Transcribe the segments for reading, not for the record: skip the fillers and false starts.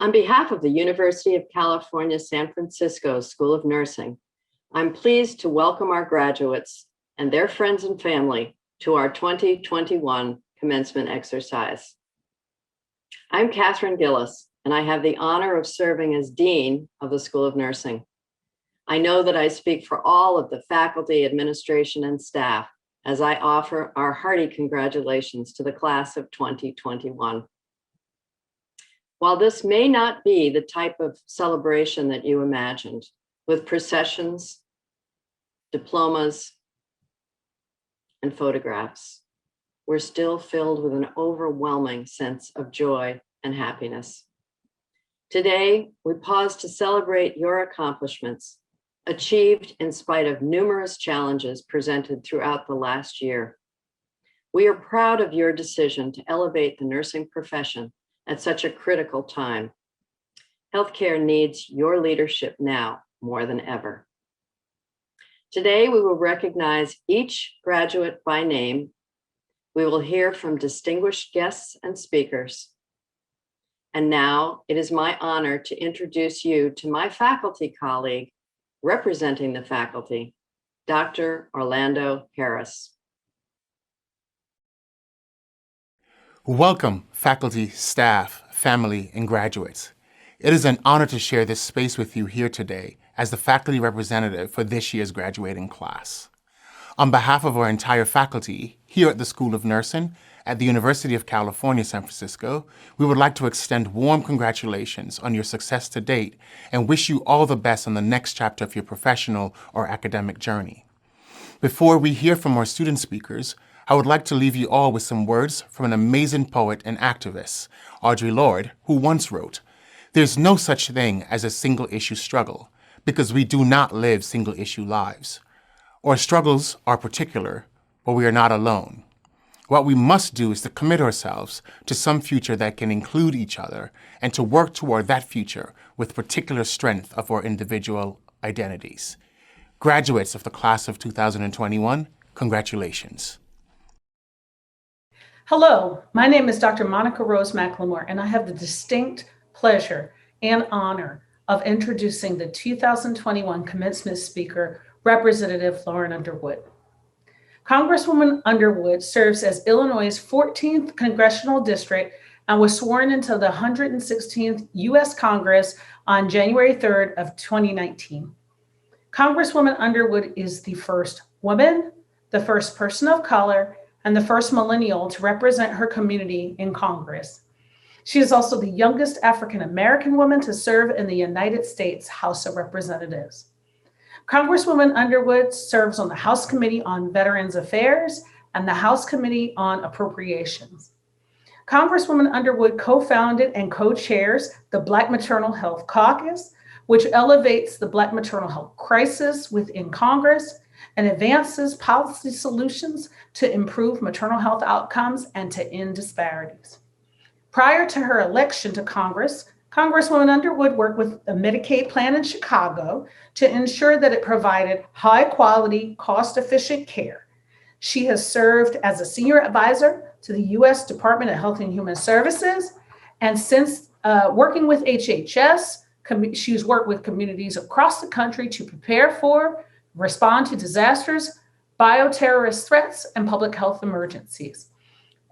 On behalf of the University of California, San Francisco School of Nursing, I'm pleased to welcome our graduates and their friends and family to our 2021 commencement exercise. I'm Catherine Gillis, and I have the honor of serving as Dean of the School of Nursing. I know that I speak for all of the faculty, administration, and staff as I offer our hearty congratulations to the class of 2021. While this may not be the type of celebration that you imagined, with processions, diplomas, and photographs, we're still filled with an overwhelming sense of joy and happiness. Today, we pause to celebrate your accomplishments, achieved in spite of numerous challenges presented throughout the last year. We are proud of your decision to elevate the nursing profession at such a critical time. Healthcare needs your leadership now more than ever. Today, we will recognize each graduate by name. We will hear from distinguished guests and speakers. And now it is my honor to introduce you to my faculty colleague representing the faculty, Dr. Orlando Harris. Welcome, faculty, staff, family, and graduates. It is an honor to share this space with you here today as the faculty representative for this year's graduating class. On behalf of our entire faculty here at the School of Nursing at the University of California, San Francisco, we would like to extend warm congratulations on your success to date and wish you all the best on the next chapter of your professional or academic journey. Before we hear from our student speakers, I would like to leave you all with some words from an amazing poet and activist, Audre Lorde, who once wrote, "There's no such thing as a single-issue struggle, because we do not live single-issue lives. Our struggles are particular, but we are not alone. What we must do is to commit ourselves to some future that can include each other and to work toward that future with particular strength of our individual identities." Graduates of the class of 2021, congratulations. Hello, my name is Dr. Monica Rose McLemore, and I have the distinct pleasure and honor of introducing the 2021 commencement speaker, Representative Lauren Underwood. Congresswoman Underwood serves as Illinois' 14th Congressional District and was sworn into the 116th U.S. Congress on January 3rd of 2019. Congresswoman Underwood is the first woman, the first person of color, and the first millennial to represent her community in Congress. She is also the youngest African-American woman to serve in the United States House of Representatives. Congresswoman Underwood serves on the House Committee on Veterans Affairs and the House Committee on Appropriations. Congresswoman Underwood co-founded and co-chairs the Black Maternal Health Caucus, which elevates the Black maternal health crisis within Congress and advances policy solutions to improve maternal health outcomes and to end disparities. Prior to her election to Congress, Congresswoman Underwood worked with a Medicaid plan in Chicago to ensure that it provided high-quality, cost-efficient care. She has served as a senior advisor to the U.S. Department of Health and Human Services, and since working with HHS, she's worked with communities across the country to prepare for, respond to disasters, bioterrorist threats, and public health emergencies.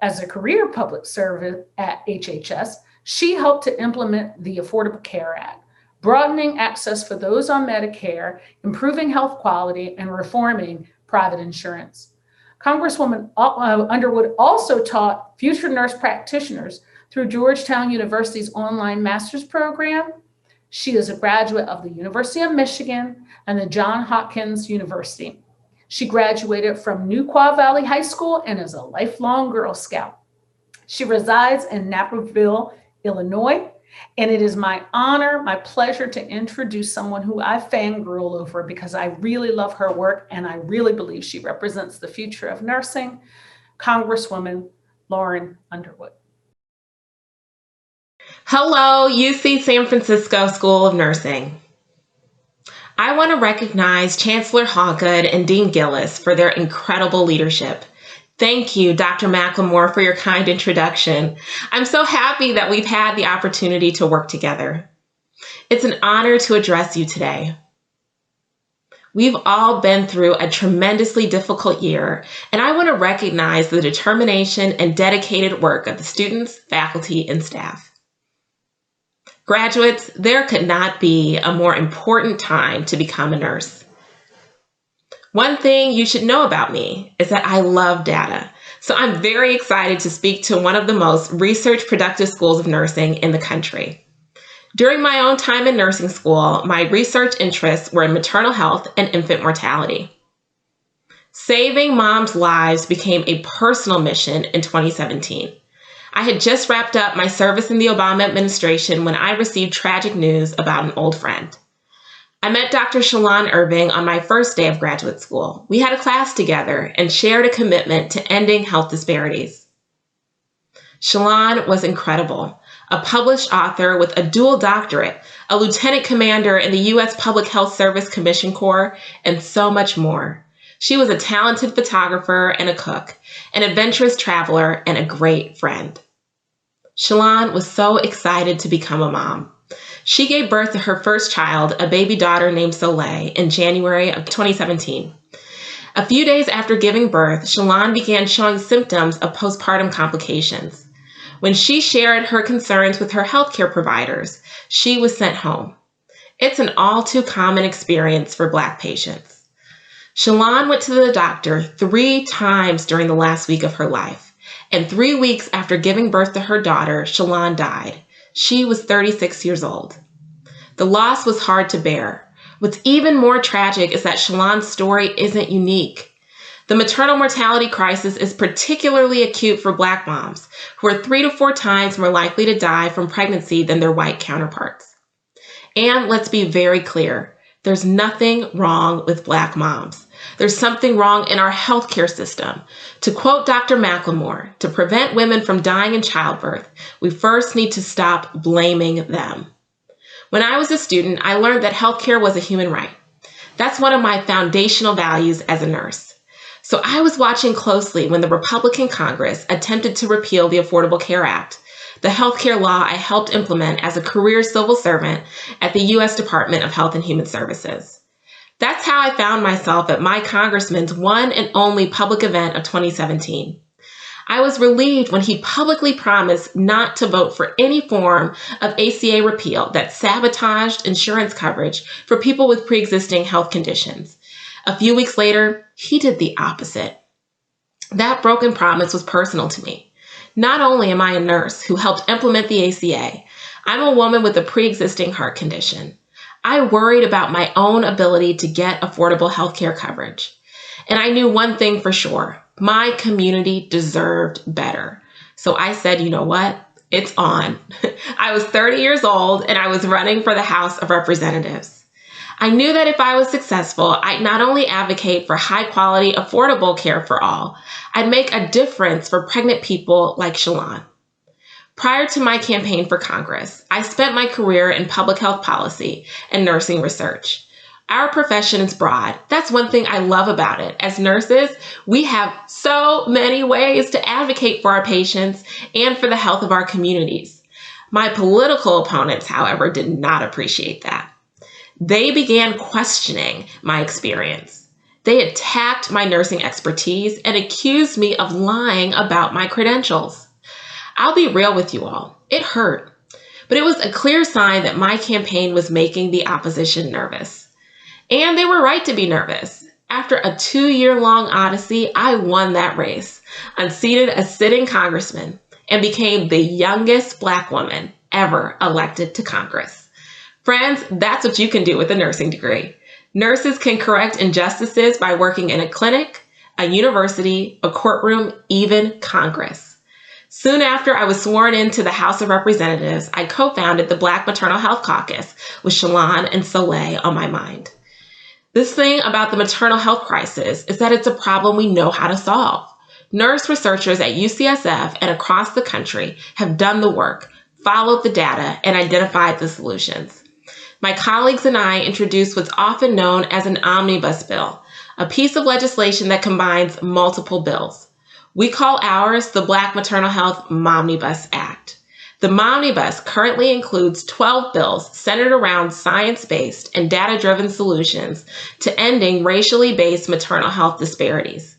As a career public servant at HHS, she helped to implement the Affordable Care Act, broadening access for those on Medicare, improving health quality, and reforming private insurance. Congresswoman Underwood also taught future nurse practitioners through Georgetown University's online master's program. She is a graduate of the University of Michigan and the Johns Hopkins University. She graduated from Neuqua Valley High School and is a lifelong Girl Scout. She resides in Naperville, Illinois, and it is my honor, my pleasure to introduce someone who I fangirl over because I really love her work and I really believe she represents the future of nursing, Congresswoman Lauren Underwood. Hello, UC San Francisco School of Nursing. I want to recognize Chancellor Hawgood and Dean Gillis for their incredible leadership. Thank you, Dr. McLemore, for your kind introduction. I'm so happy that we've had the opportunity to work together. It's an honor to address you today. We've all been through a tremendously difficult year, and I want to recognize the determination and dedicated work of the students, faculty, and staff. Graduates, there could not be a more important time to become a nurse. One thing you should know about me is that I love data, so I'm very excited to speak to one of the most research-productive schools of nursing in the country. During my own time in nursing school, my research interests were in maternal health and infant mortality. Saving moms' lives became a personal mission in 2017. I had just wrapped up my service in the Obama administration when I received tragic news about an old friend. I met Dr. Shalon Irving on my first day of graduate school. We had a class together and shared a commitment to ending health disparities. Shalon was incredible, a published author with a dual doctorate, a lieutenant commander in the U.S. Public Health Service Commission Corps, and so much more. She was a talented photographer and a cook, an adventurous traveler, and a great friend. Shalon was so excited to become a mom. She gave birth to her first child, a baby daughter named Soleil, in January of 2017. A few days after giving birth, Shalon began showing symptoms of postpartum complications. When she shared her concerns with her healthcare providers, she was sent home. It's an all too common experience for Black patients. Shalon went to the doctor 3 times during the last week of her life, and 3 weeks after giving birth to her daughter, Shalon died. She was 36 years old. The loss was hard to bear. What's even more tragic is that Shalon's story isn't unique. The maternal mortality crisis is particularly acute for Black moms, who are 3 to 4 times more likely to die from pregnancy than their white counterparts. And let's be very clear, there's nothing wrong with Black moms. There's something wrong in our healthcare system. To quote Dr. McLemore, to prevent women from dying in childbirth, we first need to stop blaming them. When I was a student, I learned that healthcare was a human right. That's one of my foundational values as a nurse. So I was watching closely when the Republican Congress attempted to repeal the Affordable Care Act, the healthcare law I helped implement as a career civil servant at the U.S. Department of Health and Human Services. That's how I found myself at my congressman's one and only public event of 2017. I was relieved when he publicly promised not to vote for any form of ACA repeal that sabotaged insurance coverage for people with pre-existing health conditions. A few weeks later, he did the opposite. That broken promise was personal to me. Not only am I a nurse who helped implement the ACA, I'm a woman with a pre-existing heart condition. I worried about my own ability to get affordable healthcare coverage. And I knew one thing for sure, my community deserved better. So I said, you know what? It's on. I was 30 years old and I was running for the House of Representatives. I knew that if I was successful, I'd not only advocate for high quality, affordable care for all, I'd make a difference for pregnant people like Shalon. Prior to my campaign for Congress, I spent my career in public health policy and nursing research. Our profession is broad. That's one thing I love about it. As nurses, we have so many ways to advocate for our patients and for the health of our communities. My political opponents, however, did not appreciate that. They began questioning my experience. They attacked my nursing expertise and accused me of lying about my credentials. I'll be real with you all. It hurt, but it was a clear sign that my campaign was making the opposition nervous. And they were right to be nervous. After a 2-year-long odyssey, I won that race, unseated a sitting congressman, and became the youngest Black woman ever elected to Congress. Friends, that's what you can do with a nursing degree. Nurses can correct injustices by working in a clinic, a university, a courtroom, even Congress. Soon after I was sworn into the House of Representatives, I co-founded the Black Maternal Health Caucus with Shalon and Soleil on my mind. This thing about the maternal health crisis is that it's a problem we know how to solve. Nurse researchers at UCSF and across the country have done the work, followed the data, and identified the solutions. My colleagues and I introduced what's often known as an omnibus bill, a piece of legislation that combines multiple bills. We call ours the Black Maternal Health Momnibus Act. The Momnibus currently includes 12 bills centered around science-based and data-driven solutions to ending racially based maternal health disparities.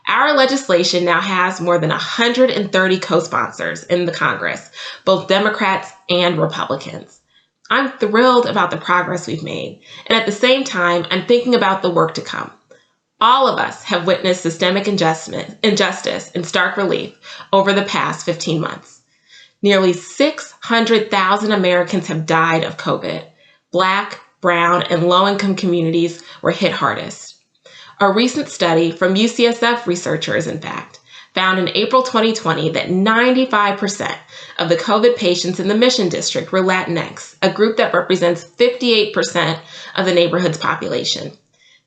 Our legislation now has more than 130 co-sponsors in the Congress, both Democrats and Republicans. I'm thrilled about the progress we've made, and at the same time, I'm thinking about the work to come. All of us have witnessed systemic injustice in stark relief over the past 15 months. Nearly 600,000 Americans have died of COVID. Black, brown, and low-income communities were hit hardest. A recent study from UCSF researchers, in fact, found in April 2020 that 95% of the COVID patients in the Mission District were Latinx, a group that represents 58% of the neighborhood's population.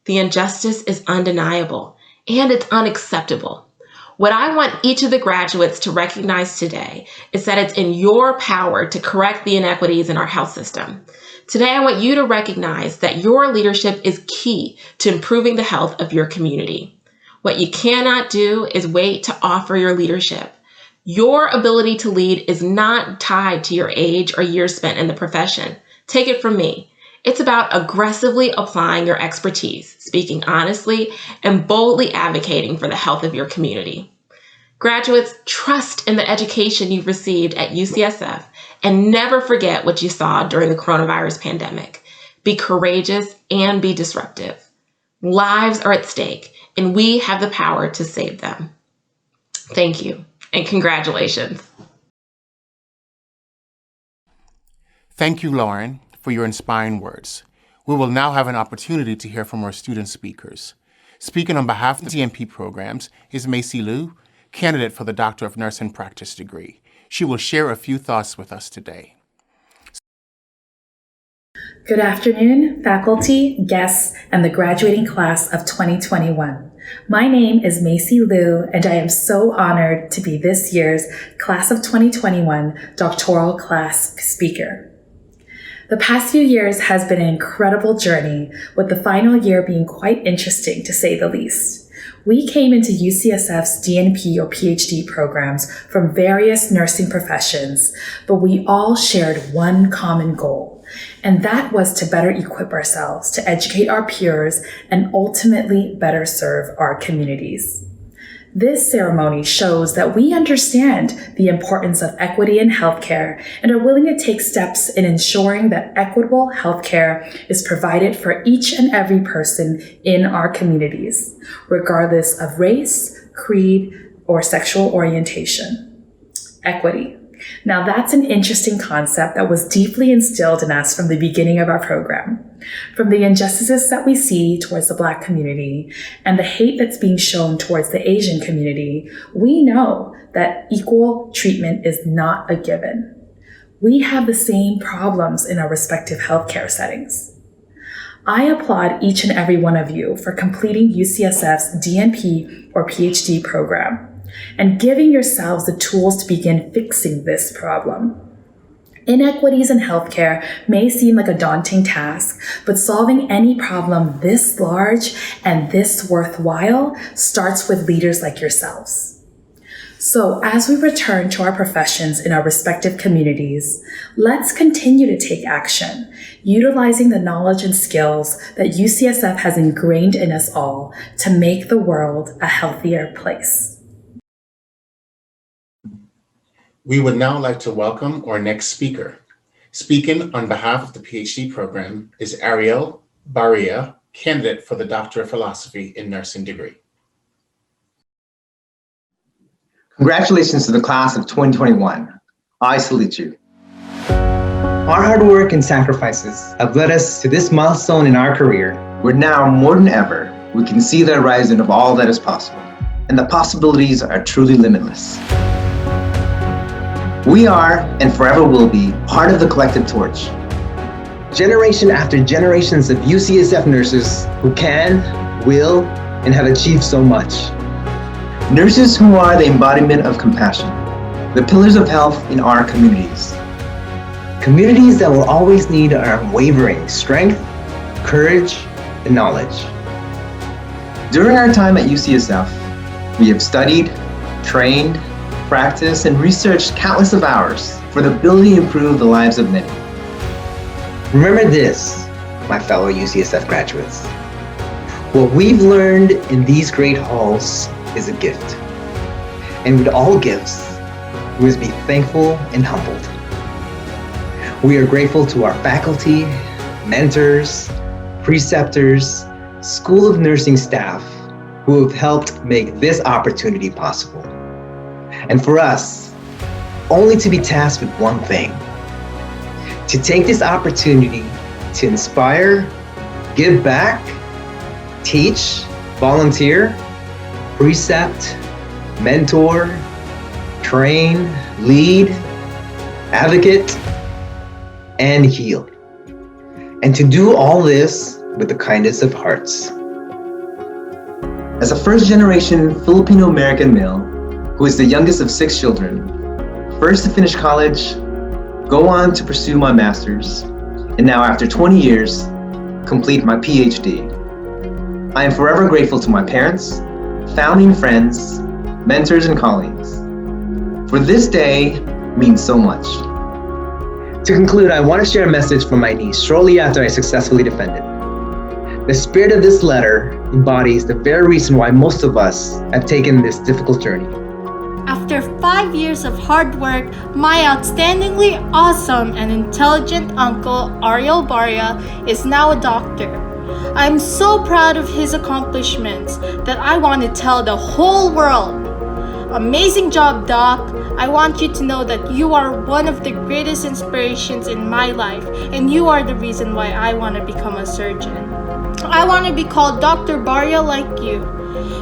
The injustice is undeniable, and it's unacceptable. What I want each of the graduates to recognize today is that it's in your power to correct the inequities in our health system. Today, I want you to recognize that your leadership is key to improving the health of your community. What you cannot do is wait to offer your leadership. Your ability to lead is not tied to your age or years spent in the profession. Take it from me. It's about aggressively applying your expertise, speaking honestly, and boldly advocating for the health of your community. Graduates, trust in the education you've received at UCSF and never forget what you saw during the coronavirus pandemic. Be courageous and be disruptive. Lives are at stake, and we have the power to save them. Thank you, and congratulations. Thank you, Lauren, for your inspiring words. We will now have an opportunity to hear from our student speakers. Speaking on behalf of the DNP programs is Macy Liu, candidate for the Doctor of Nursing Practice degree. She will share a few thoughts with us today. Good afternoon, faculty, guests, and the graduating class of 2021. My name is Macy Liu, and I am so honored to be this year's Class of 2021 doctoral class speaker. The past few years has been an incredible journey, with the final year being quite interesting to say the least. We came into UCSF's DNP or PhD programs from various nursing professions, but we all shared one common goal, and that was to better equip ourselves to educate our peers and ultimately better serve our communities. This ceremony shows that we understand the importance of equity in healthcare and are willing to take steps in ensuring that equitable healthcare is provided for each and every person in our communities, regardless of race, creed, or sexual orientation. Equity. Now that's an interesting concept that was deeply instilled in us from the beginning of our program. From the injustices that we see towards the Black community and the hate that's being shown towards the Asian community, we know that equal treatment is not a given. We have the same problems in our respective healthcare settings. I applaud each and every one of you for completing UCSF's DNP or PhD program and giving yourselves the tools to begin fixing this problem. Inequities in healthcare may seem like a daunting task, but solving any problem this large and this worthwhile starts with leaders like yourselves. So as we return to our professions in our respective communities, let's continue to take action, utilizing the knowledge and skills that UCSF has ingrained in us all to make the world a healthier place. We would now like to welcome our next speaker. Speaking on behalf of the PhD program is Ariel Barria, candidate for the Doctor of Philosophy in Nursing degree. Congratulations to the class of 2021. I salute you. Our hard work and sacrifices have led us to this milestone in our career, where now more than ever, we can see the horizon of all that is possible, and the possibilities are truly limitless. We are, and forever will be, part of the collective torch. Generation after generations of UCSF nurses who can, will, and have achieved so much. Nurses who are the embodiment of compassion, the pillars of health in our communities. Communities that will always need our unwavering strength, courage, and knowledge. During our time at UCSF, we have studied, trained, practiced, and researched countless of hours for the ability to improve the lives of many. Remember this, my fellow UCSF graduates. What we've learned in these great halls is a gift. And with all gifts, we must be thankful and humbled. We are grateful to our faculty, mentors, preceptors, School of Nursing staff who have helped make this opportunity possible. And for us, only to be tasked with one thing: to take this opportunity to inspire, give back, teach, volunteer, precept, mentor, train, lead, advocate, and heal. And to do all this with the kindest of hearts. As a first-generation Filipino-American male who is the youngest of 6 children, first to finish college, go on to pursue my master's, and now after 20 years, complete my PhD. I am forever grateful to my parents, founding friends, mentors, and colleagues. For this day means so much. To conclude, I want to share a message from my niece shortly after I successfully defended. The spirit of this letter embodies the very reason why most of us have taken this difficult journey. After 5 years of hard work, my outstandingly awesome and intelligent uncle, Ariel Barria, is now a doctor. I'm so proud of his accomplishments that I want to tell the whole world. Amazing job, Doc. I want you to know that you are one of the greatest inspirations in my life, and you are the reason why I want to become a surgeon. I want to be called Dr. Barria like you.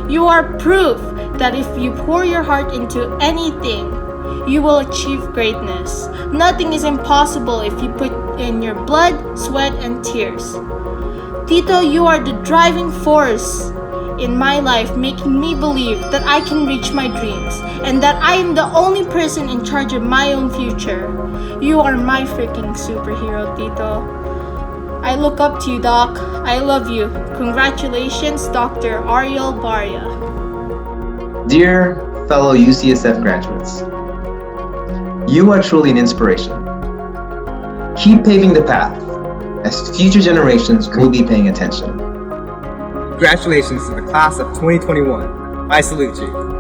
You are proof that if you pour your heart into anything, you will achieve greatness. Nothing is impossible if you put in your blood, sweat, and tears. Tito, you are the driving force in my life, making me believe that I can reach my dreams and that I am the only person in charge of my own future. You are my freaking superhero, Tito. I look up to you, Doc. I love you. Congratulations, Dr. Ariel Barria. Dear fellow UCSF graduates, you are truly an inspiration. Keep paving the path, as future generations will be paying attention. Congratulations to the class of 2021. I salute you.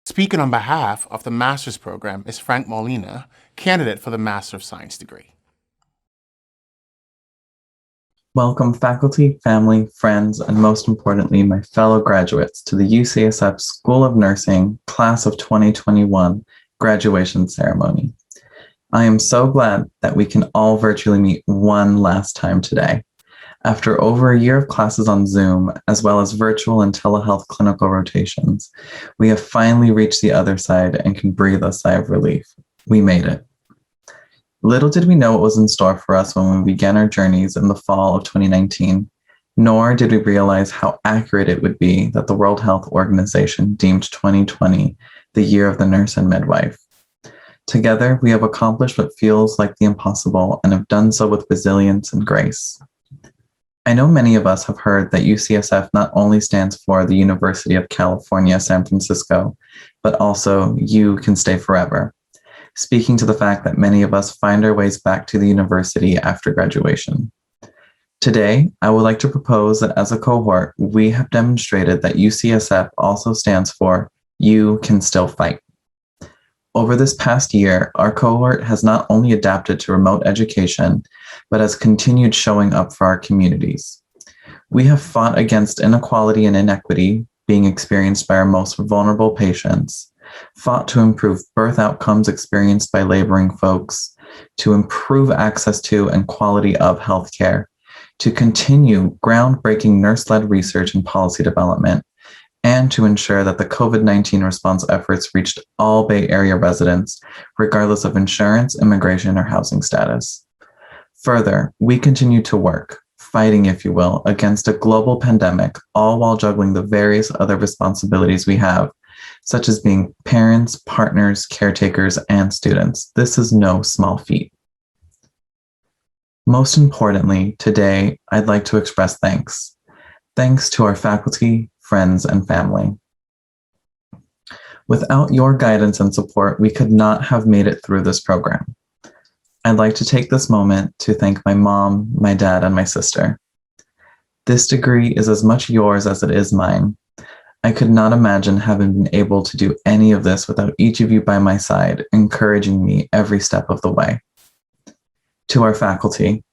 Speaking on behalf of the master's program is Frank Molina, candidate for the Master of Science degree. Welcome faculty, family, friends, and most importantly, my fellow graduates to the UCSF School of Nursing Class of 2021 graduation ceremony. I am so glad that we can all virtually meet one last time today. After over a year of classes on Zoom, as well as virtual and telehealth clinical rotations, we have finally reached the other side and can breathe a sigh of relief. We made it. Little did we know what was in store for us when we began our journeys in the fall of 2019, nor did we realize how accurate it would be that the World Health Organization deemed 2020 the year of the nurse and midwife. Together, we have accomplished what feels like the impossible and have done so with resilience and grace. I know many of us have heard that UCSF not only stands for the University of California, San Francisco, but also You Can Stay Forever, speaking to the fact that many of us find our ways back to the university after graduation. Today, I would like to propose that as a cohort, we have demonstrated that UCSF also stands for You Can Still Fight. Over this past year, our cohort has not only adapted to remote education, but has continued showing up for our communities. We have fought against inequality and inequity being experienced by our most vulnerable patients, fought to improve birth outcomes experienced by laboring folks, to improve access to and quality of healthcare, to continue groundbreaking nurse-led research and policy development, and to ensure that the COVID-19 response efforts reached all Bay Area residents, regardless of insurance, immigration, or housing status. Further, we continue to work, fighting, if you will, against a global pandemic, all while juggling the various other responsibilities we have, such as being parents, partners, caretakers, and students. This is no small feat. Most importantly, today, I'd like to express thanks. Thanks to our faculty, friends, and family. Without your guidance and support, we could not have made it through this program. I'd like to take this moment to thank my mom, my dad, and my sister. This degree is as much yours as it is mine. I could not imagine having been able to do any of this without each of you by my side, encouraging me every step of the way. To our faculty,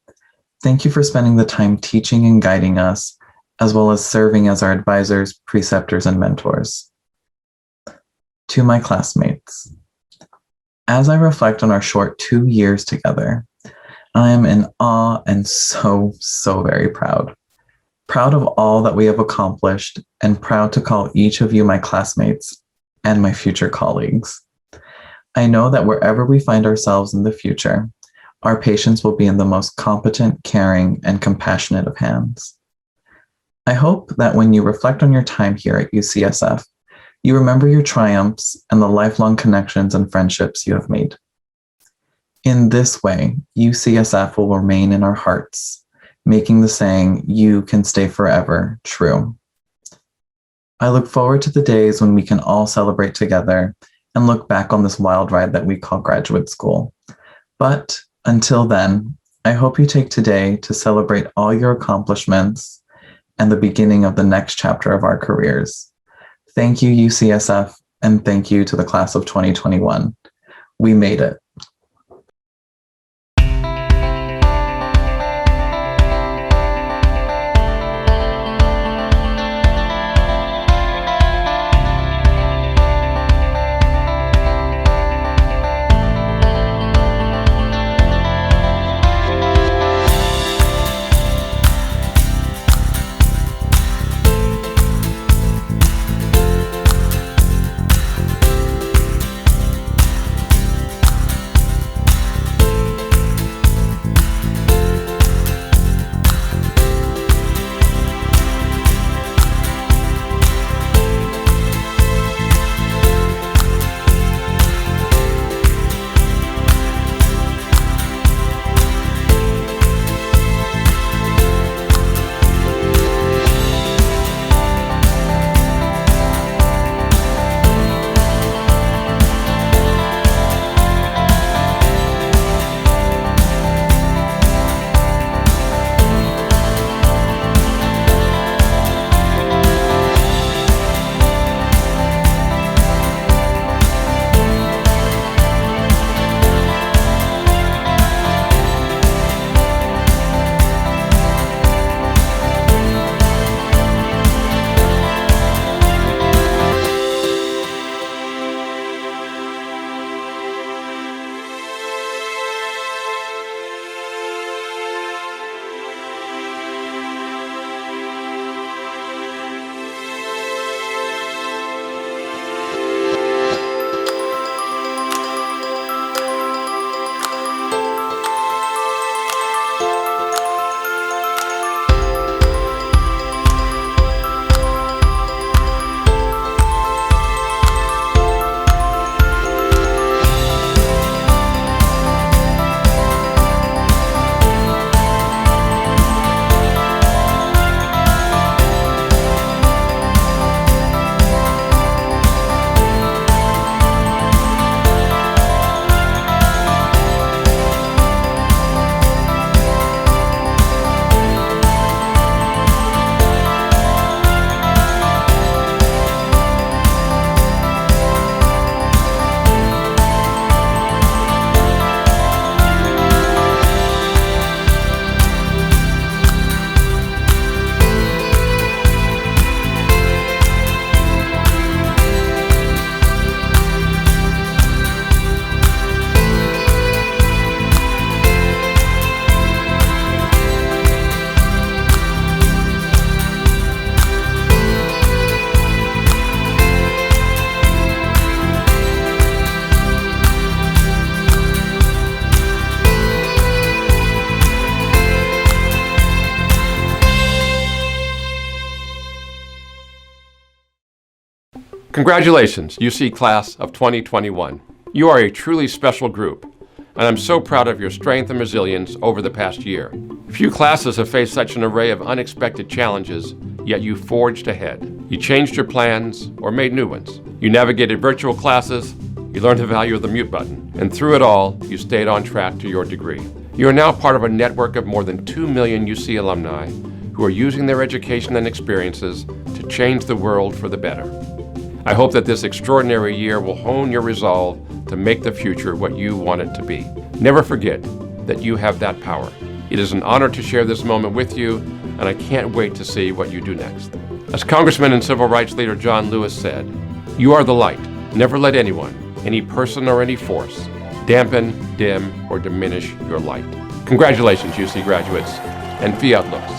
thank you for spending the time teaching and guiding us, as well as serving as our advisors, preceptors, and mentors. To my classmates, as I reflect on our short 2 years together, I am in awe and so very proud. Proud of all that we have accomplished and proud to call each of you my classmates and my future colleagues. I know that wherever we find ourselves in the future, our patients will be in the most competent, caring, and compassionate of hands. I hope that when you reflect on your time here at UCSF, you remember your triumphs and the lifelong connections and friendships you have made. In this way, UCSF will remain in our hearts, making the saying, "You can stay forever," true. I look forward to the days when we can all celebrate together and look back on this wild ride that we call graduate school. But until then, I hope you take today to celebrate all your accomplishments and the beginning of the next chapter of our careers. Thank you, UCSF, and thank you to the class of 2021. We made it. Congratulations, UC Class of 2021. You are a truly special group, and I'm so proud of your strength and resilience over the past year. Few classes have faced such an array of unexpected challenges yet you forged ahead. You changed your plans or made new ones. You navigated virtual classes, you learned the value of the mute button, and through it all, you stayed on track to your degree. You are now part of a network of more than 2 million UC alumni who are using their education and experiences to change the world for the better. I hope that this extraordinary year will hone your resolve to make the future what you want it to be. Never forget that you have that power. It is an honor to share this moment with you, and I can't wait to see what you do next. As Congressman and Civil Rights Leader John Lewis said, "You are the light. Never let anyone, any person or any force, dampen, dim, or diminish your light." Congratulations, UC graduates, and fiat lux.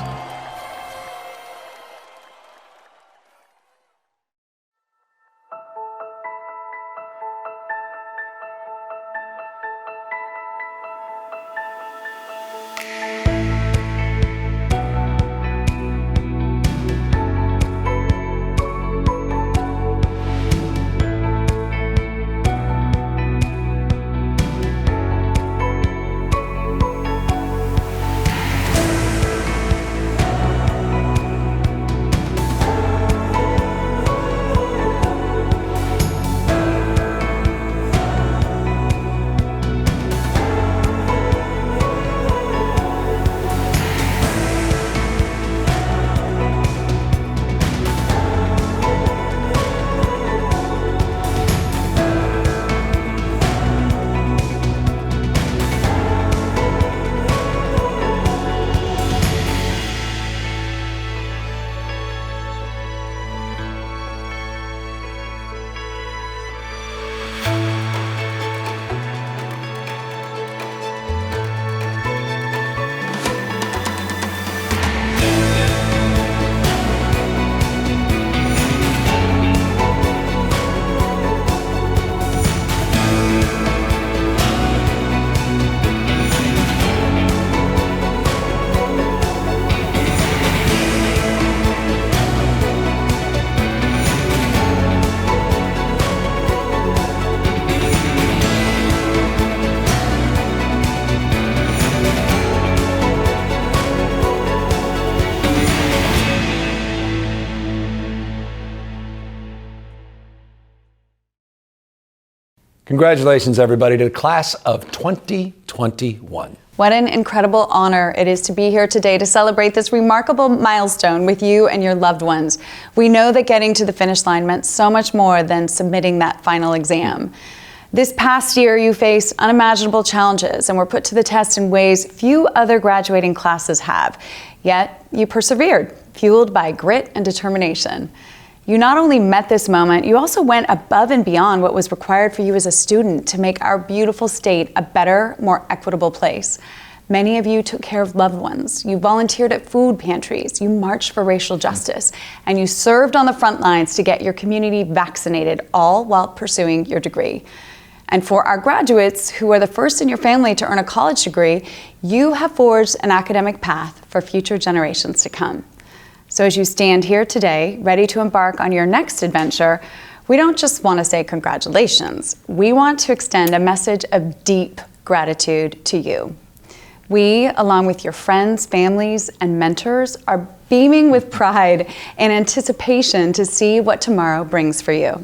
Congratulations, everybody, to the class of 2021. What an incredible honor it is to be here today to celebrate this remarkable milestone with you and your loved ones. We know that getting to the finish line meant so much more than submitting that final exam. This past year, you faced unimaginable challenges and were put to the test in ways few other graduating classes have. Yet, you persevered, fueled by grit and determination. You not only met this moment, you also went above and beyond what was required for you as a student to make our beautiful state a better, more equitable place. Many of you took care of loved ones. You volunteered at food pantries. You marched for racial justice. And you served on the front lines to get your community vaccinated, all while pursuing your degree. And for our graduates, who are the first in your family to earn a college degree, you have forged an academic path for future generations to come. So as you stand here today, ready to embark on your next adventure, we don't just want to say congratulations. We want to extend a message of deep gratitude to you. We, along with your friends, families, and mentors, are beaming with pride and anticipation to see what tomorrow brings for you.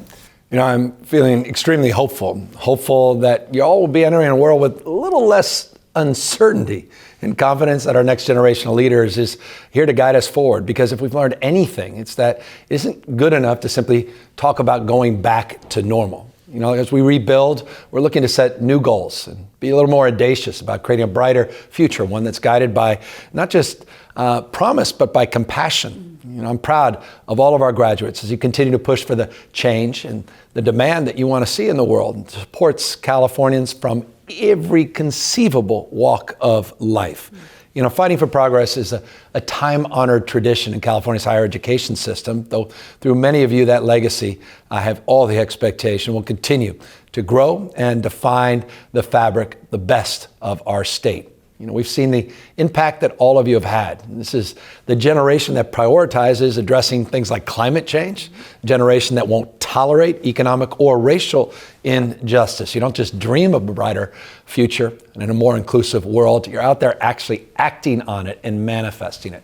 You know, I'm feeling extremely hopeful that you all will be entering a world with a little less uncertainty and confidence that our next generation of leaders is here to guide us forward. Because if we've learned anything, it's that it isn't good enough to simply talk about going back to normal. You know, as we rebuild, we're looking to set new goals and be a little more audacious about creating a brighter future, one that's guided by not just promise, but by compassion. You know, I'm proud of all of our graduates as you continue to push for the change and the demand that you want to see in the world, and supports Californians from every conceivable walk of life. You know, fighting for progress is a time-honored tradition in California's higher education system, though through many of you, that legacy, I have all the expectation will continue to grow and define the fabric, the best of our state. You know, we've seen the impact that all of you have had. This is the generation that prioritizes addressing things like climate change, a generation that won't tolerate economic or racial injustice. You don't just dream of a brighter future and in a more inclusive world. You're out there actually acting on it and manifesting it.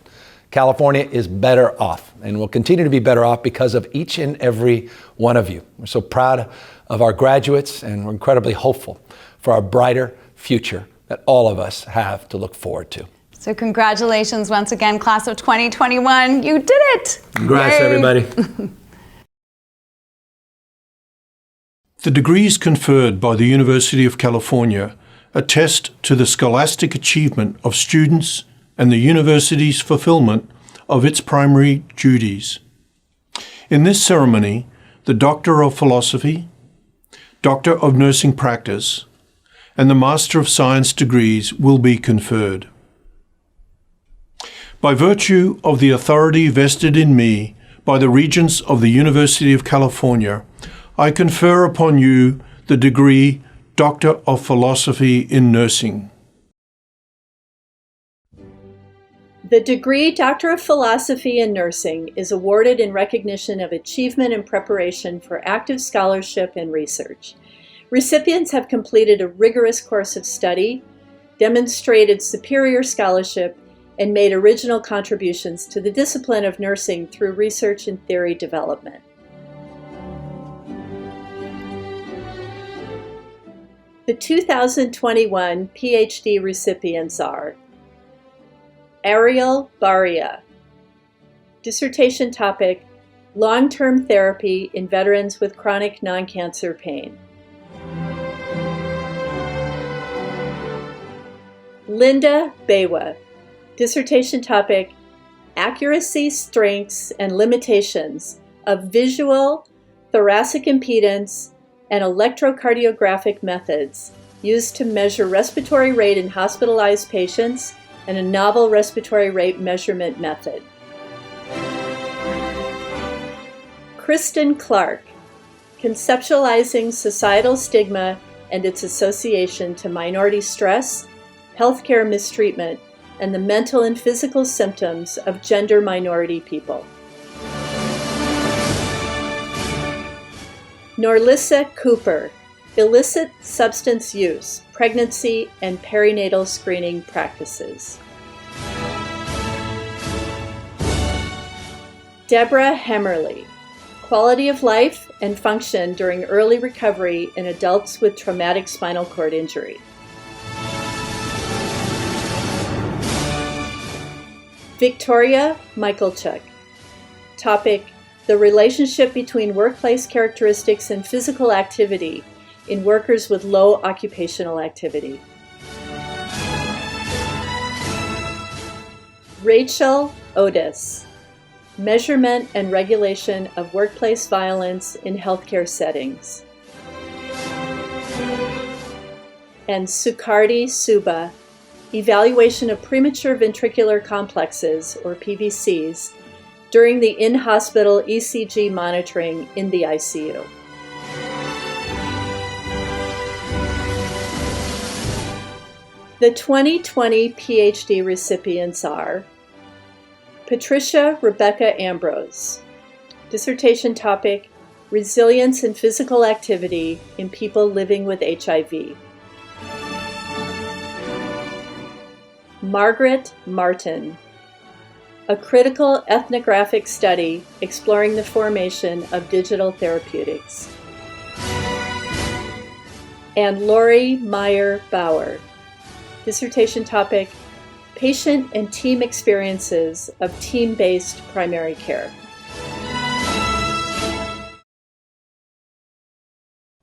California is better off and will continue to be better off because of each and every one of you. We're so proud of our graduates, and we're incredibly hopeful for our brighter future that all of us have to look forward to. So congratulations once again, class of 2021. You did it! Congrats, Yay. everybody. The degrees conferred by the University of California attest to the scholastic achievement of students and the university's fulfillment of its primary duties. In this ceremony, the Doctor of Philosophy, Doctor of Nursing Practice, and the Master of Science degrees will be conferred. By virtue of the authority vested in me by the Regents of the University of California, I confer upon you the degree Doctor of Philosophy in Nursing. The degree Doctor of Philosophy in Nursing is awarded in recognition of achievement and preparation for active scholarship and research. Recipients have completed a rigorous course of study, demonstrated superior scholarship, and made original contributions to the discipline of nursing through research and theory development. The 2021 PhD recipients are Ariel Baria. Dissertation topic, Long-term therapy in veterans with chronic non-cancer pain. Linda Baywa. Dissertation topic, Accuracy, Strengths, and Limitations of Visual, Thoracic Impedance, and Electrocardiographic Methods used to measure respiratory rate in hospitalized patients and a novel respiratory rate measurement method. Kristen Clark, Conceptualizing Societal Stigma and its Association to Minority Stress, Healthcare Mistreatment, and the Mental and Physical Symptoms of Gender Minority People. Norlissa Cooper, Illicit Substance Use, Pregnancy, and Perinatal Screening Practices. Deborah Hemmerly, Quality of Life and Function During Early Recovery in Adults with Traumatic Spinal Cord Injury. Victoria Michalchuk. Topic, The Relationship Between Workplace Characteristics and Physical Activity in Workers with Low Occupational Activity. Rachel Otis. Measurement and Regulation of Workplace Violence in Healthcare Settings. And Sukarti Suba. Evaluation of Premature Ventricular Complexes, or PVCs, during the in-hospital ECG monitoring in the ICU. The 2020 PhD recipients are Patricia Rebecca Ambrose. Dissertation topic, Resilience and Physical Activity in People Living with HIV. Margaret Martin. A critical ethnographic study exploring the formation of digital therapeutics. And Lori Meyer Bauer. Dissertation topic, Patient and Team Experiences of Team-Based Primary Care.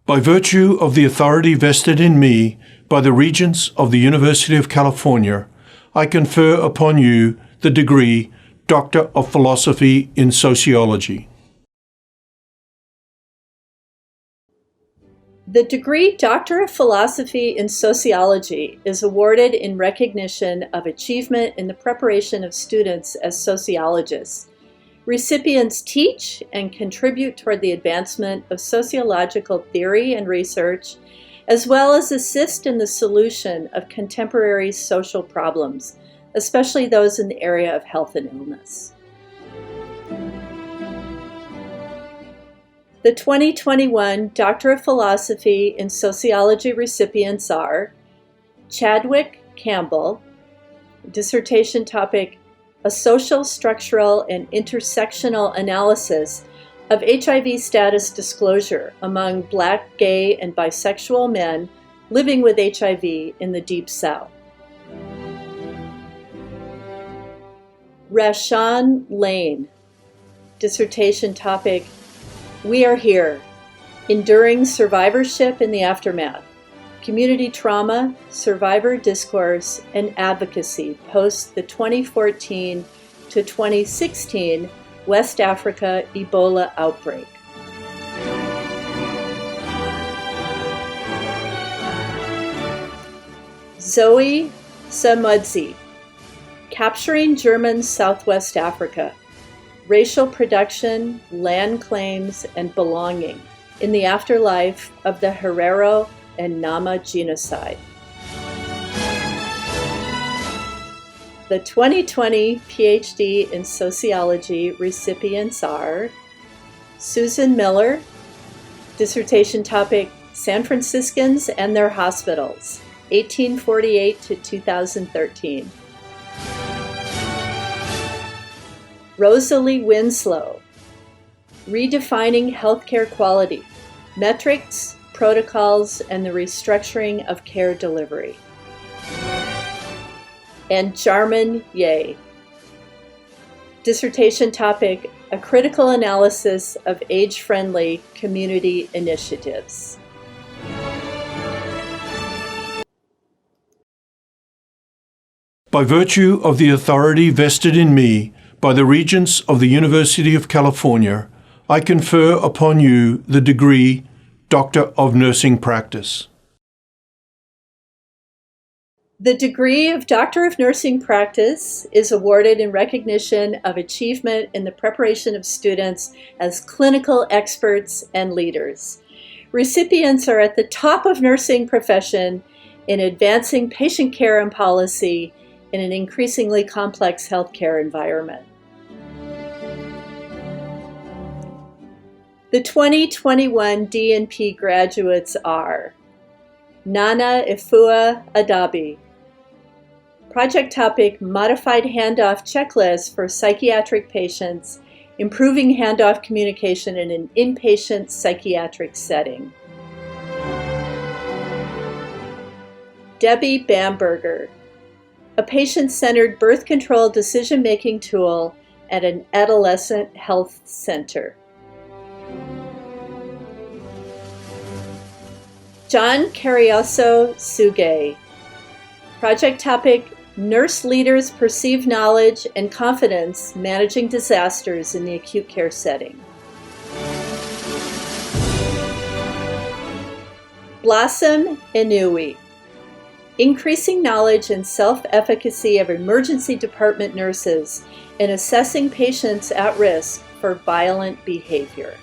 By virtue of the authority vested in me by the Regents of the University of California, I confer upon you the degree Doctor of Philosophy in Sociology. The degree Doctor of Philosophy in Sociology is awarded in recognition of achievement in the preparation of students as sociologists. Recipients teach and contribute toward the advancement of sociological theory and research, as well as assist in the solution of contemporary social problems, especially those in the area of health and illness. The 2021 Doctor of Philosophy in Sociology recipients are Chadwick Campbell, dissertation topic, a social, structural, and intersectional analysis of HIV status disclosure among Black, gay, and bisexual men living with HIV in the Deep South. Rashawn Lane, dissertation topic, We Are Here, Enduring Survivorship in the Aftermath, Community Trauma, Survivor Discourse, and Advocacy post the 2014 to 2016 West Africa Ebola outbreak. Zoe Samudzi, Capturing German Southwest Africa, Racial Production, Land Claims, and Belonging in the Afterlife of the Herero and Nama Genocide. The 2020 PhD in Sociology recipients are Susan Miller, dissertation topic, San Franciscans and Their Hospitals, 1848 to 2013. Rosalie Winslow, Redefining Healthcare Quality, Metrics, Protocols, and the Restructuring of Care Delivery. And Jarman Ye, dissertation topic, A Critical Analysis of Age-Friendly Community Initiatives. By virtue of the authority vested in me by the Regents of the University of California, I confer upon you the degree Doctor of Nursing Practice. The degree of Doctor of Nursing Practice is awarded in recognition of achievement in the preparation of students as clinical experts and leaders. Recipients are at the top of nursing profession in advancing patient care and policy in an increasingly complex healthcare environment. The 2021 D&P graduates are Nana Ifua Adabi, project topic, Modified Handoff Checklist for Psychiatric Patients, Improving Handoff Communication in an Inpatient Psychiatric Setting. Debbie Bamberger, a patient-centered birth control decision-making tool at an adolescent health center. John Carrioso Suge, project topic, Nurse Leaders Perceive Knowledge and Confidence Managing Disasters in the Acute Care Setting. Blossom Inui, Increasing Knowledge and Self-Efficacy of Emergency Department Nurses in Assessing Patients at Risk for Violent Behavior.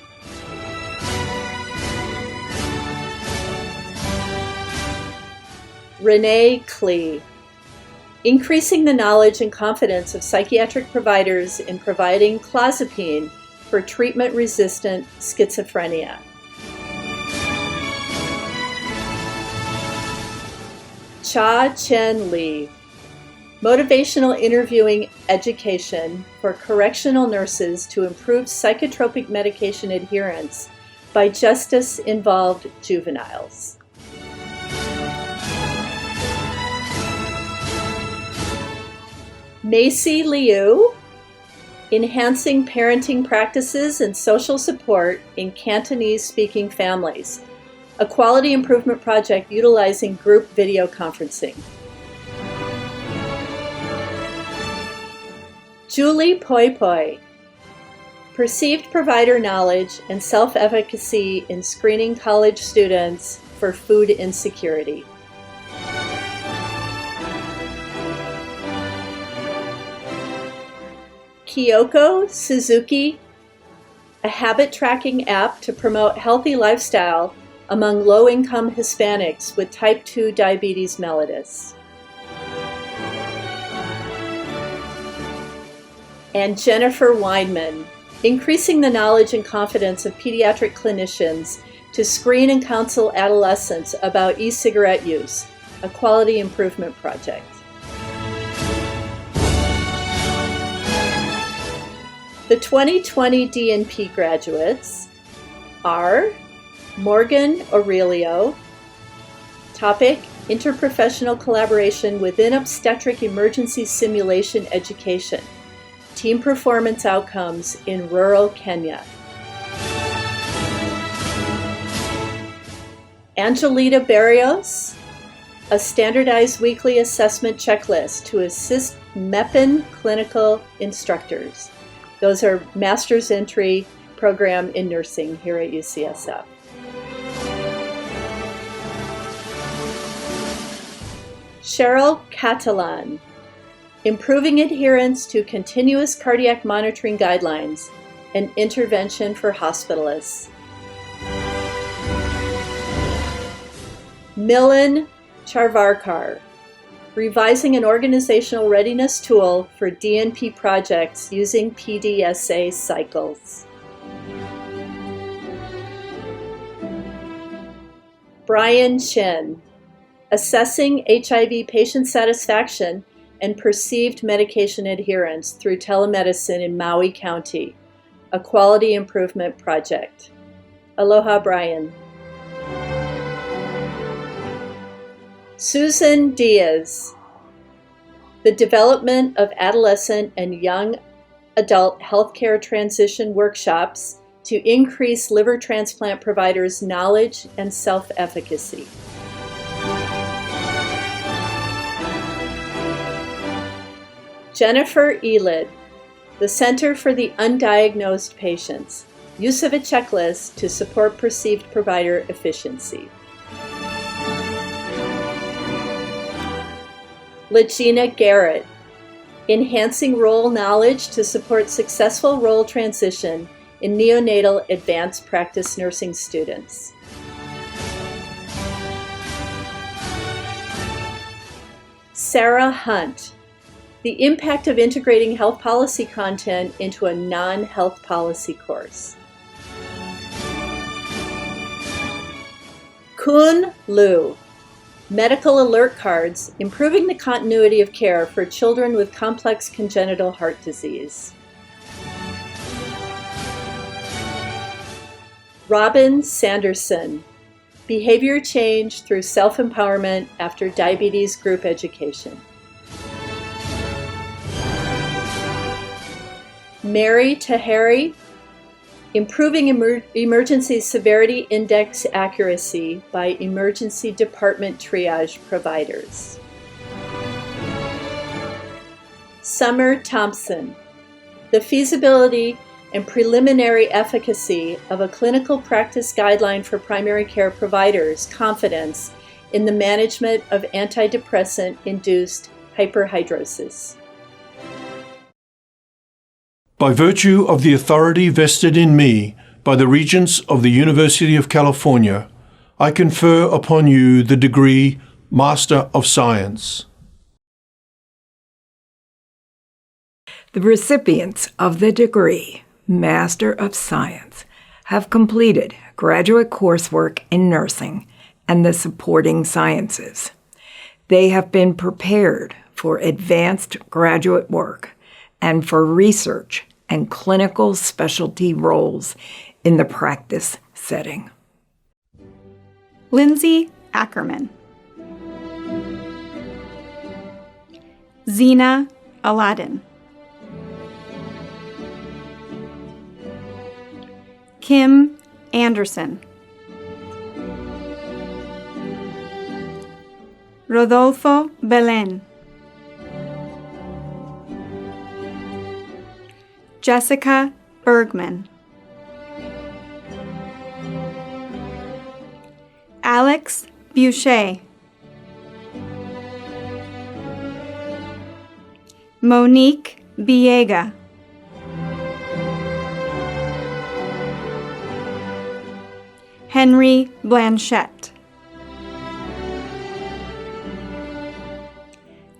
Renee Klee, Increasing the Knowledge and Confidence of Psychiatric Providers in Providing Clozapine for Treatment-Resistant Schizophrenia. Cha Chen Lee, Motivational Interviewing Education for Correctional Nurses to Improve Psychotropic Medication Adherence by Justice-Involved Juveniles. Macy Liu, Enhancing Parenting Practices and Social Support in Cantonese-Speaking Families, a quality improvement project utilizing group video conferencing. Julie Poi Poi, Perceived Provider Knowledge and Self-Efficacy in Screening College Students for Food Insecurity. Kyoko Suzuki, a habit tracking app to promote healthy lifestyle among low-income Hispanics with type 2 diabetes mellitus. And Jennifer Weinman, Increasing the Knowledge and Confidence of Pediatric Clinicians to Screen and Counsel Adolescents about e-cigarette use, a quality improvement project. The 2020 DNP graduates are Morgan Aurelio. Topic, interprofessional collaboration within obstetric emergency simulation education. Team performance outcomes in rural Kenya. Angelita Barrios, a standardized weekly assessment checklist to assist MEPIN clinical instructors. Those are master's entry program in nursing here at UCSF. Cheryl Catalan, improving adherence to continuous cardiac monitoring guidelines and intervention for hospitalists. Milan Charvarkar, revising an organizational readiness tool for DNP projects using PDSA cycles. Brian Shin, assessing HIV patient satisfaction and perceived medication adherence through telemedicine in Maui County, a quality improvement project. Aloha, Brian. Susan Diaz, the development of adolescent and young adult healthcare transition workshops to increase liver transplant providers' knowledge and self-efficacy. Jennifer Elid, the Center for the Undiagnosed Patients, use of a checklist to support perceived provider efficiency. Legina Garrett, enhancing role knowledge to support successful role transition in neonatal advanced practice nursing students. Sarah Hunt, the impact of integrating health policy content into a non-health policy course. Kun Liu, medical alert cards, improving the continuity of care for children with complex congenital heart disease. Robin Sanderson, behavior change through self-empowerment after diabetes group education. Mary Taheri, improving emergency severity index accuracy by emergency department triage providers. Summer Thompson, the feasibility and preliminary efficacy of a clinical practice guideline for primary care providers' confidence in the management of antidepressant-induced hyperhidrosis. By virtue of the authority vested in me by the Regents of the University of California, I confer upon you the degree Master of Science. The recipients of the degree Master of Science have completed graduate coursework in nursing and the supporting sciences. They have been prepared for advanced graduate work and for research and clinical specialty roles in the practice setting. Lindsay Ackerman. Zena Aladdin. Kim Anderson. Rodolfo Belen. Jessica Bergman. Alex Boucher. Monique Biega. Henry Blanchette.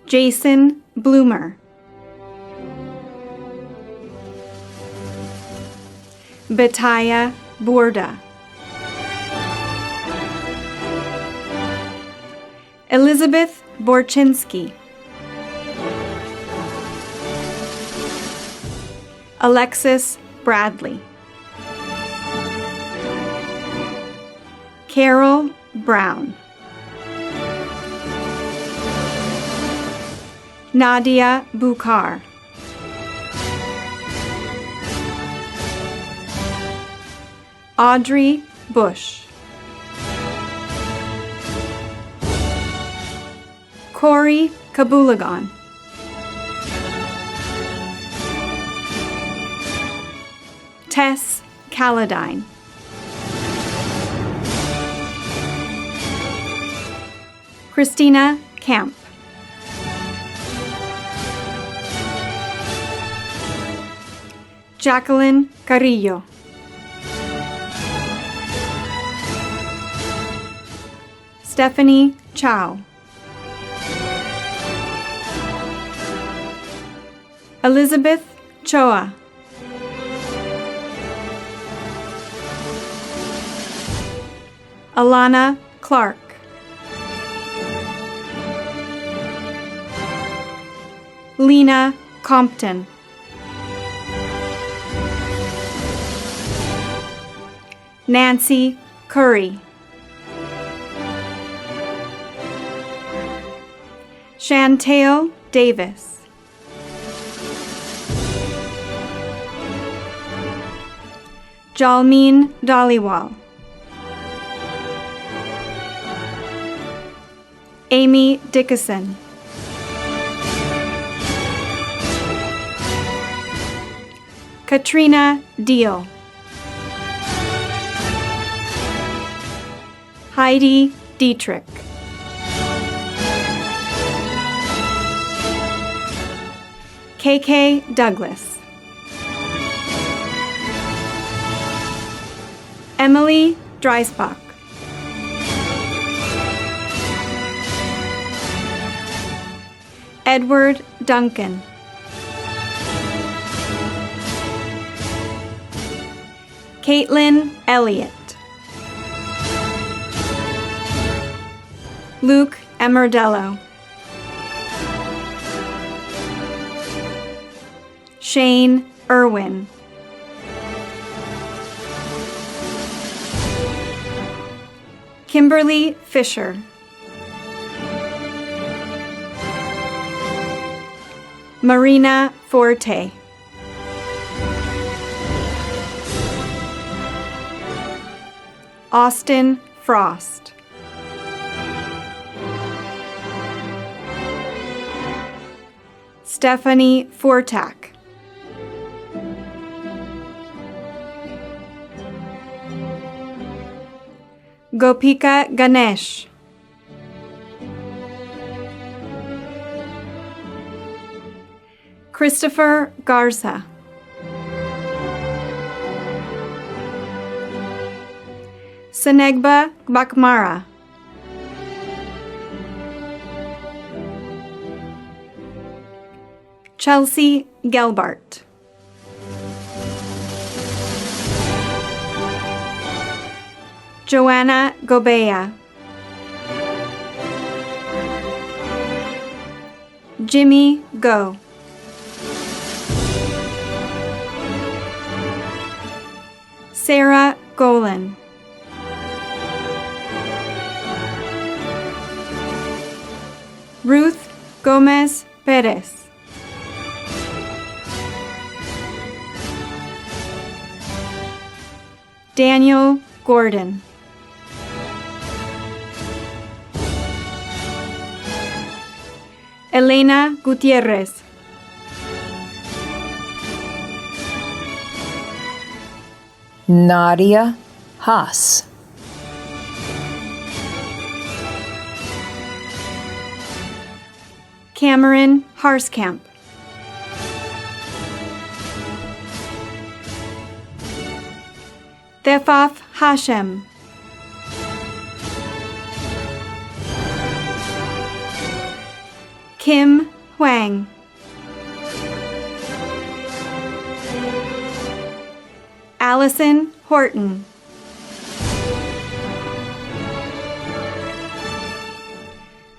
Jason Bloomer. Betaya Borda. Elizabeth Borchinski. Alexis Bradley. Carol Brown. Nadia Bukhar. Audrey Bush. Corey Kabulagan. Tess Caladine. Christina Camp. Jacqueline Carrillo. Stephanie Chow. Elizabeth Choa. Alana Clark. Lena Compton. Nancy Curry. Chantel Davis. Jalmeen Dhaliwal. Amy Dickinson. Katrina Deal. Heidi Dietrich. KK Douglas. Emily Dreisbach. Edward Duncan. Caitlin Elliott. Luke Emerdello. Shane Irwin. Kimberly Fisher. Marina Forte. Austin Frost. Stephanie Fortak. Gopika Ganesh. Christopher Garza. Senegba Bakmara. Chelsea Gelbart. Joanna Gobea. Jimmy Go. Sarah Golan. Ruth Gomez Perez. Daniel Gordon. Elena Gutierrez. Nadia Haas. Cameron Harskamp. Thefaf Hashem. Kim Huang. Allison Horton.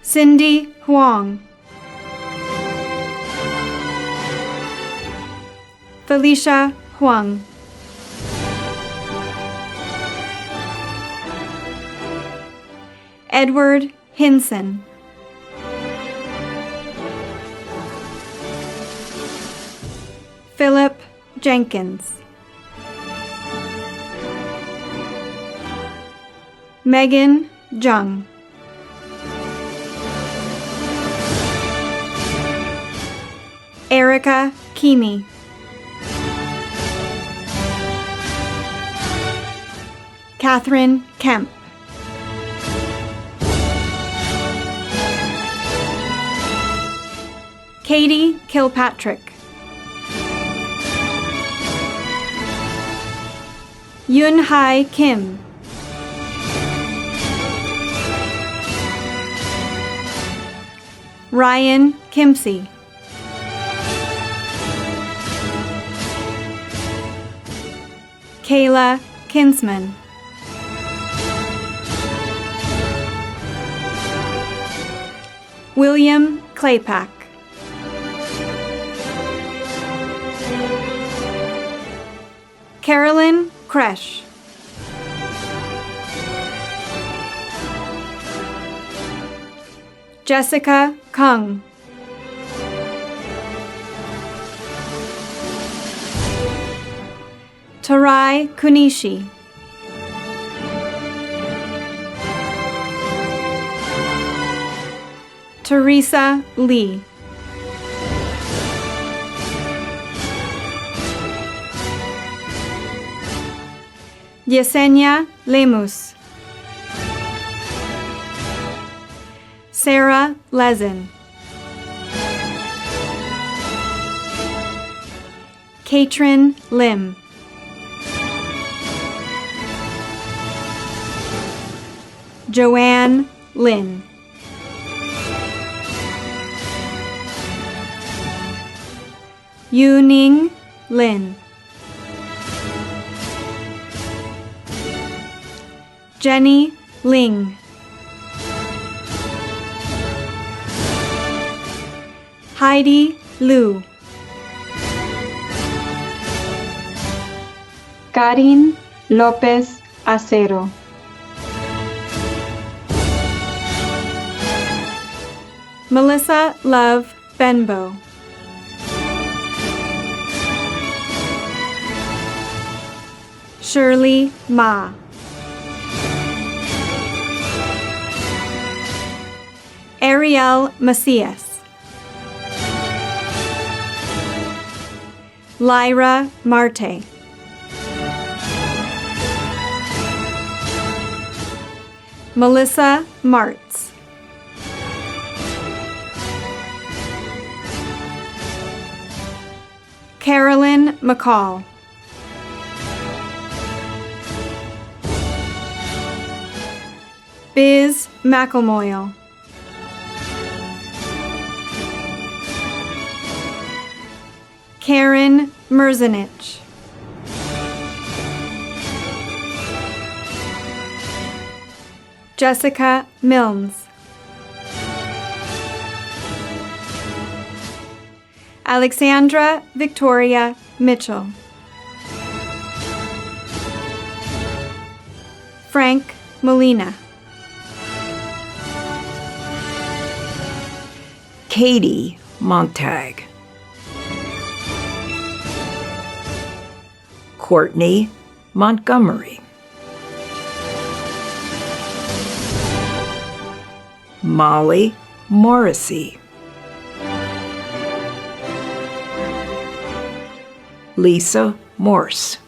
Cindy Huang. Felicia Huang. Edward Hinson. Philip Jenkins. Megan Jung. Erica Keeney. Catherine Kemp. Katie Kilpatrick. Yun Hai Kim. Ryan Kimsey. Kayla Kinsman. William Claypack. Carolyn Kresh. Jessica Kung. Tarai Kunishi. Teresa Lee. Yesenia Lemus. Sarah Lezen. Katrin Lim. Joanne Lin. Yuning Lin. Jenny Ling. Heidi Liu. Karin Lopez Acero. Melissa Love Benbow. Shirley Ma. Ariel Macias. Lyra Marte. Melissa Martz. Carolyn McCall. Biz McElmoyle. Karen Merzenich. Jessica Milnes. Alexandra Victoria Mitchell. Frank Molina. Katie Montag. Courtney Montgomery. Molly Morrissey. Lisa Morse.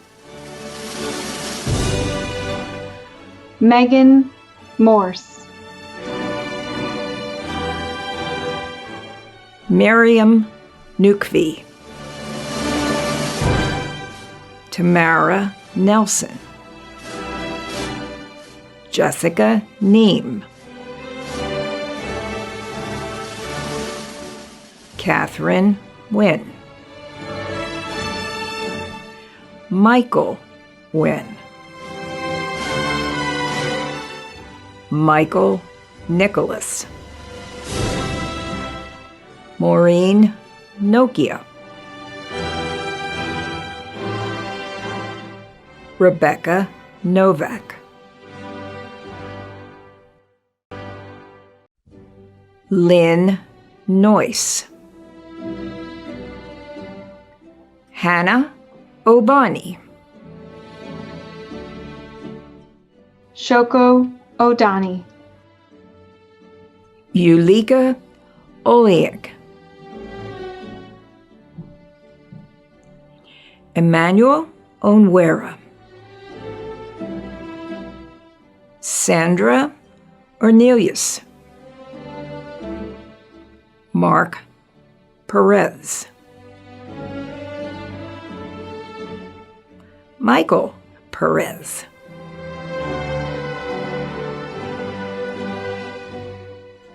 Megan Morse. Miriam Nukvi. Tamara Nelson. Jessica Neem. Catherine Nguyen. Michael Nguyen. Michael Nicholas. Maureen Nokia. Rebecca Novak. Lynn Noyce. Hannah Obani. Shoko Odani. Yulika Oliak. Emmanuel Onwera. Sandra Ornelius. Mark Perez. Michael Perez.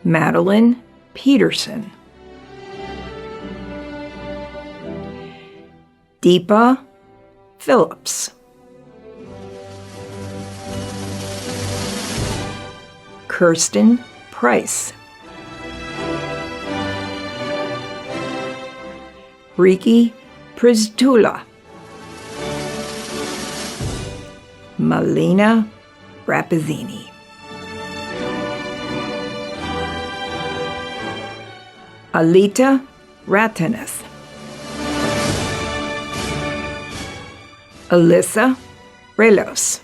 Madeline Peterson. Deepa Phillips. Kirsten Price. Riki Pristula. Malina Rappazzini. Alita Ratanas. Alyssa Relos.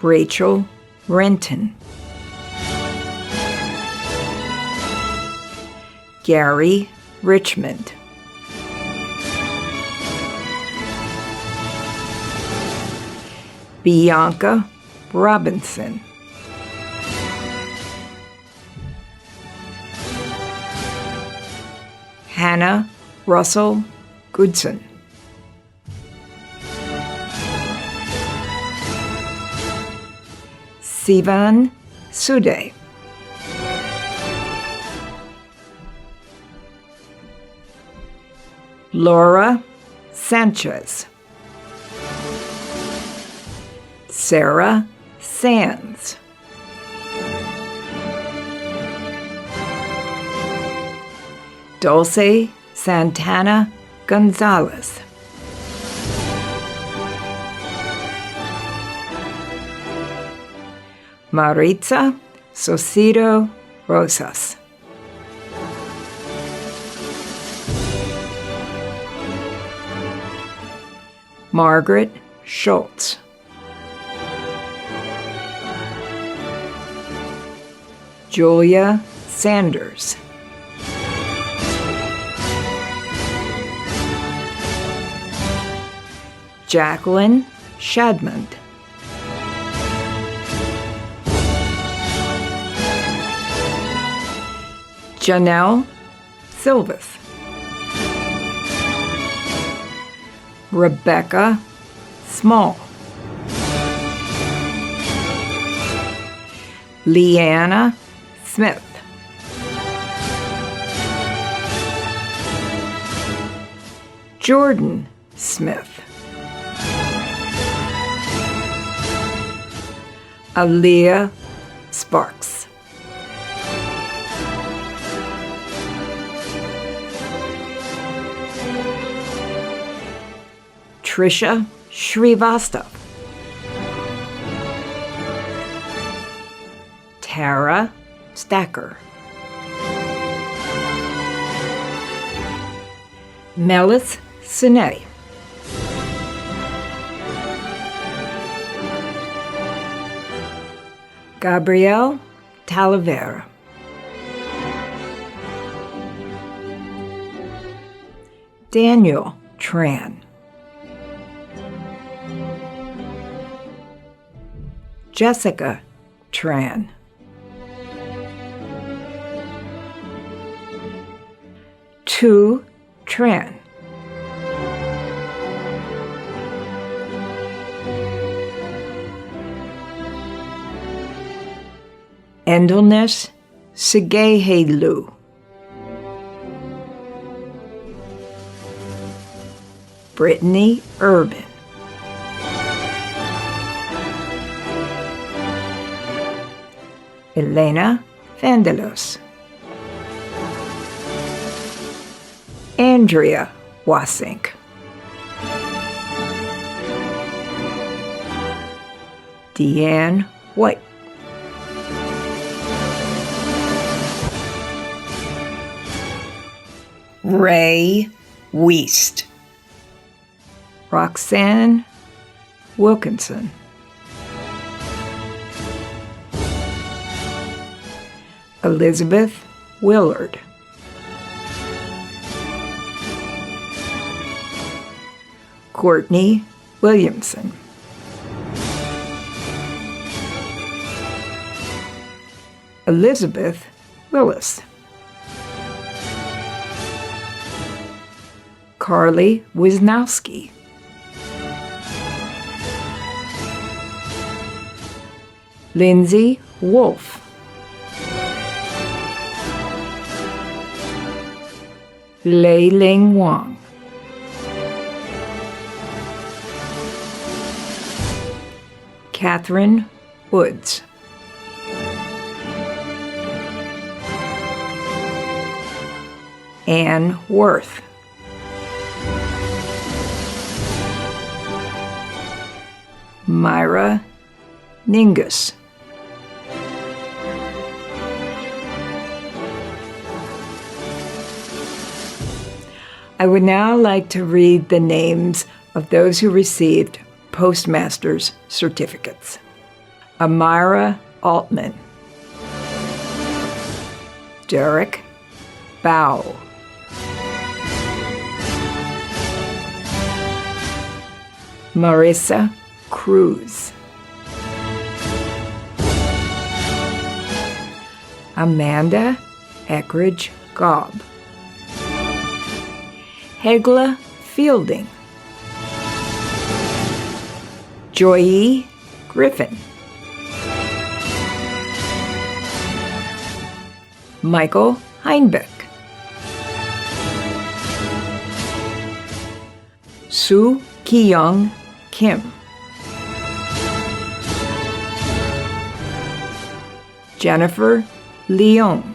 Rachel Renton. Gary Richmond. Bianca Robinson. Hannah Russell Goodson. Sivan Sude. Laura Sanchez. Sarah Sands. Dulce Santana Gonzalez. Maritza Socito Rosas. Margaret Schultz. Julia Sanders. Jacqueline Shadmond. Janelle Silvas. Rebecca Small. Leanna Smith. Jordan Smith. Aaliyah Sparks. Trisha Srivastav. Tara Stacker. Melis Sine. Gabrielle Talavera. Daniel Tran. Jessica Tran. Tu Tran. Endolnes Segehelu. Brittany Urban. Elena Vandelos. Andrea Wasink. Deanne White. Ray Wiest. Roxanne Wilkinson. Elizabeth Willard. Courtney Williamson. Elizabeth Willis. Carly Wisnowski. Lindsay Wolf. Lei Ling Wang. Catherine Woods. Ann Worth. Myra Ningus. I would now like to read the names of those who received postmaster's certificates. Amira Altman. Derek Bow. Marissa Cruz. Amanda Eckridge Gobb. Hegla Fielding. Joy Griffin. Michael Heinbeck. Sue Ki-young Kim. Jennifer Leung.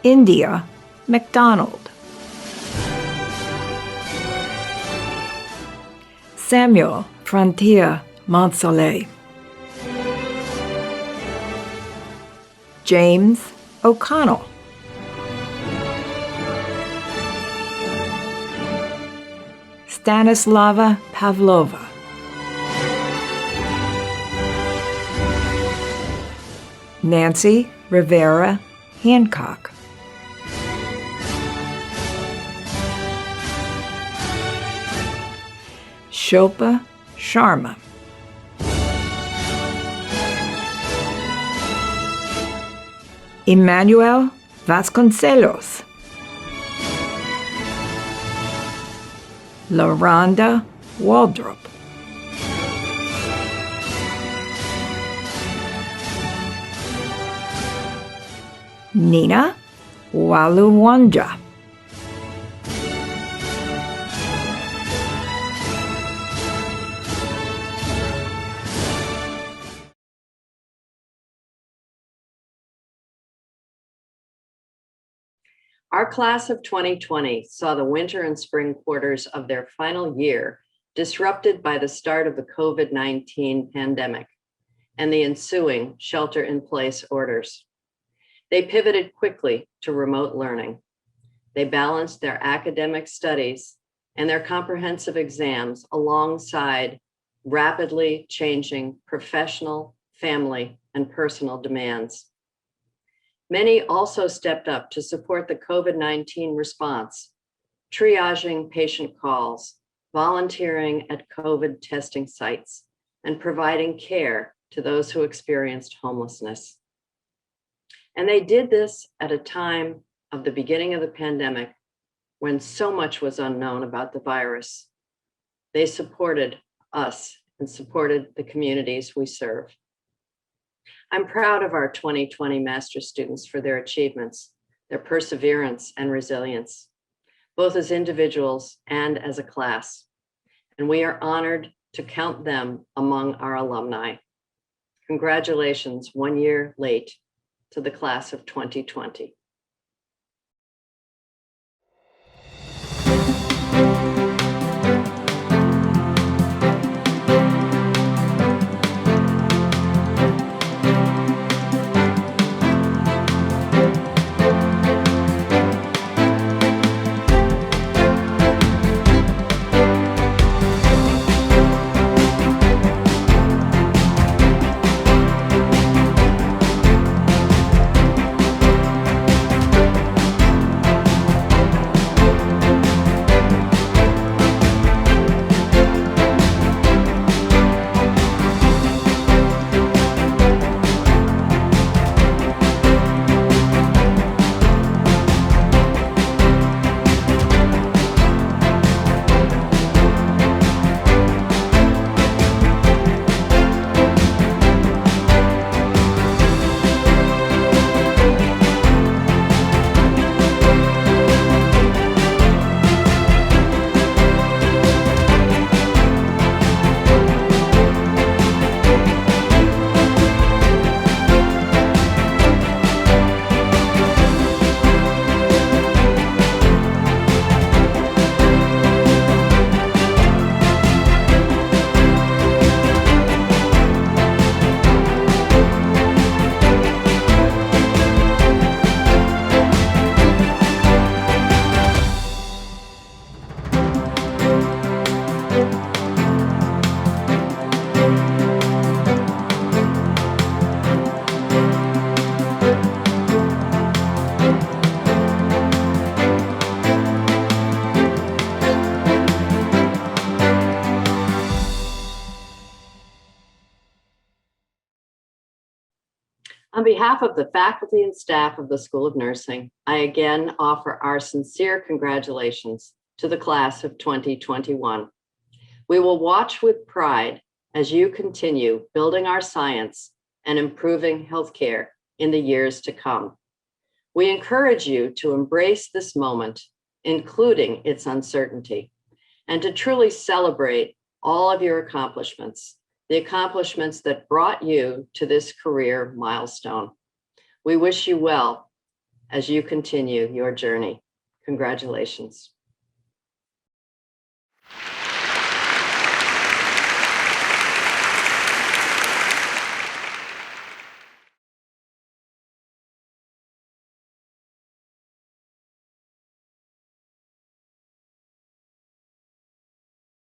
India McDonald. Samuel Frontier Monsoleil. James O'Connell. Stanislava Pavlova. Nancy Rivera Hancock. Shilpa Sharma. Emmanuel Vasconcelos. LaRonda Waldrop. Nina Waluwanja. Our class of 2020 saw the winter and spring quarters of their final year disrupted by the start of the COVID-19 pandemic and the ensuing shelter-in-place orders. They pivoted quickly to remote learning. They balanced their academic studies and their comprehensive exams alongside rapidly changing professional, family, and personal demands. Many also stepped up to support the COVID-19 response, triaging patient calls, volunteering at COVID testing sites, and providing care to those who experienced homelessness. And they did this at a time of the beginning of the pandemic when so much was unknown about the virus. They supported us and supported the communities we serve. I'm proud of our 2020 master's students for their achievements, their perseverance and resilience, both as individuals and as a class. And we are honored to count them among our alumni. Congratulations, 1 year late, to the class of 2020. On behalf of the faculty and staff of the School of Nursing, I again offer our sincere congratulations to the class of 2021. We will watch with pride as you continue building our science and improving healthcare in the years to come. We encourage you to embrace this moment, including its uncertainty, and to truly celebrate all of your accomplishments, the accomplishments that brought you to this career milestone. We wish you well as you continue your journey. Congratulations.